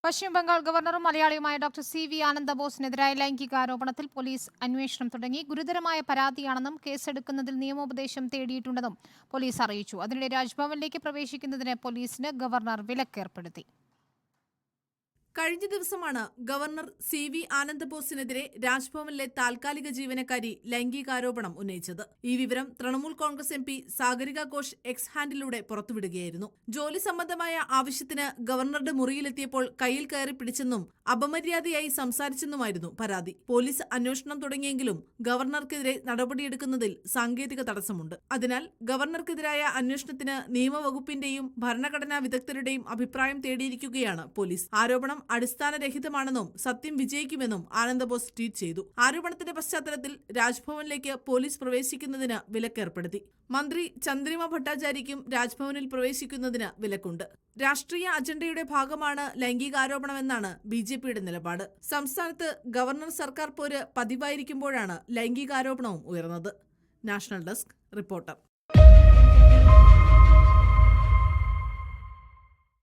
പശ്ചിമബംഗാൾ ഗവർണറും മലയാളിയുമായ doctor CV. ആനന്ദബോസിനെതിരായ ലൈംഗികാരോപണത്തിൽ police അന്വേഷണം തുടങ്ങി. ഗുരുതരമായ പരാതിയാണെന്നും കേസെടുക്കുന്നതിൽ നിയമോപദേശം തേടിയിട്ടുണ്ടെന്നും പോലീസ് അറിയിച്ചു. അതിനിടെ രാജ്ഭവനിലേക്ക് പ്രവേശിക്കുന്നതിന് പോലീസിന് ഗവർണർ വിലക്കേർപ്പെടുത്തി. കഴിഞ്ഞ ദിവസമാണ് ഗവർണർ സി.വി. ആനന്ദബോസിനെതിരെ രാജ്ഭവനിലെ താൽക്കാലിക ജീവനക്കാരി ലൈംഗികാരോപണം ഉന്നയിച്ചത്. ഈ വിവരം തൃണമൂൽ കോൺഗ്രസ് എം.പി. സാഗരിക ഘോഷ് എക്സ് ഹാൻഡിലൂടെ പുറത്തുവിടുകയായിരുന്നു. ജോലി സംബന്ധമായ ആവശ്യത്തിന് ഗവർണറുടെ മുറിയിലെത്തിയപ്പോൾ കയ്യിൽ കയറി പിടിച്ചെന്നും അപമര്യാദയായി സംസാരിച്ചെന്നുമായിരുന്നു പരാതി. പോലീസ് അന്വേഷണം തുടങ്ങിയെങ്കിലും ഗവർണർക്കെതിരെ നടപടിയെടുക്കുന്നതിൽ സാങ്കേതിക തടസ്സമുണ്ട്. അതിനാൽ ഗവർണർക്കെതിരായ അന്വേഷണത്തിന് നിയമവകുപ്പിന്റെയും ഭരണഘടനാ വിദഗ്ധരുടെയും അഭിപ്രായം തേടിയിരിക്കുകയാണ് പോലീസ്. ആരോപണം അടിസ്ഥാനരഹിതമാണെന്നും സത്യം വിജയിക്കുമെന്നും ആനന്ദബോസ് ട്വീറ്റ് ചെയ്തു. ആരോപണത്തിന്റെ പശ്ചാത്തലത്തിൽ രാജ്ഭവനിലേക്ക് പോലീസ് പ്രവേശിക്കുന്നതിന് വിലക്കേർപ്പെടുത്തി. മന്ത്രി ചന്ദ്രിമ ഭട്ടാചാര്യയ്ക്കും രാജ്ഭവനിൽ പ്രവേശിക്കുന്നതിന് വിലക്കുണ്ട്. രാഷ്ട്രീയ അജണ്ടയുടെ ഭാഗമാണ് ലൈംഗികാരോപണമെന്നാണ് ബി.ജെ.പിയുടെ നിലപാട്. സംസ്ഥാനത്ത് ഗവർണർ സർക്കാർ പോര് പതിവായിരിക്കുമ്പോഴാണ് ലൈംഗികാരോപണവും ഉയർന്നത്. National desk reporter.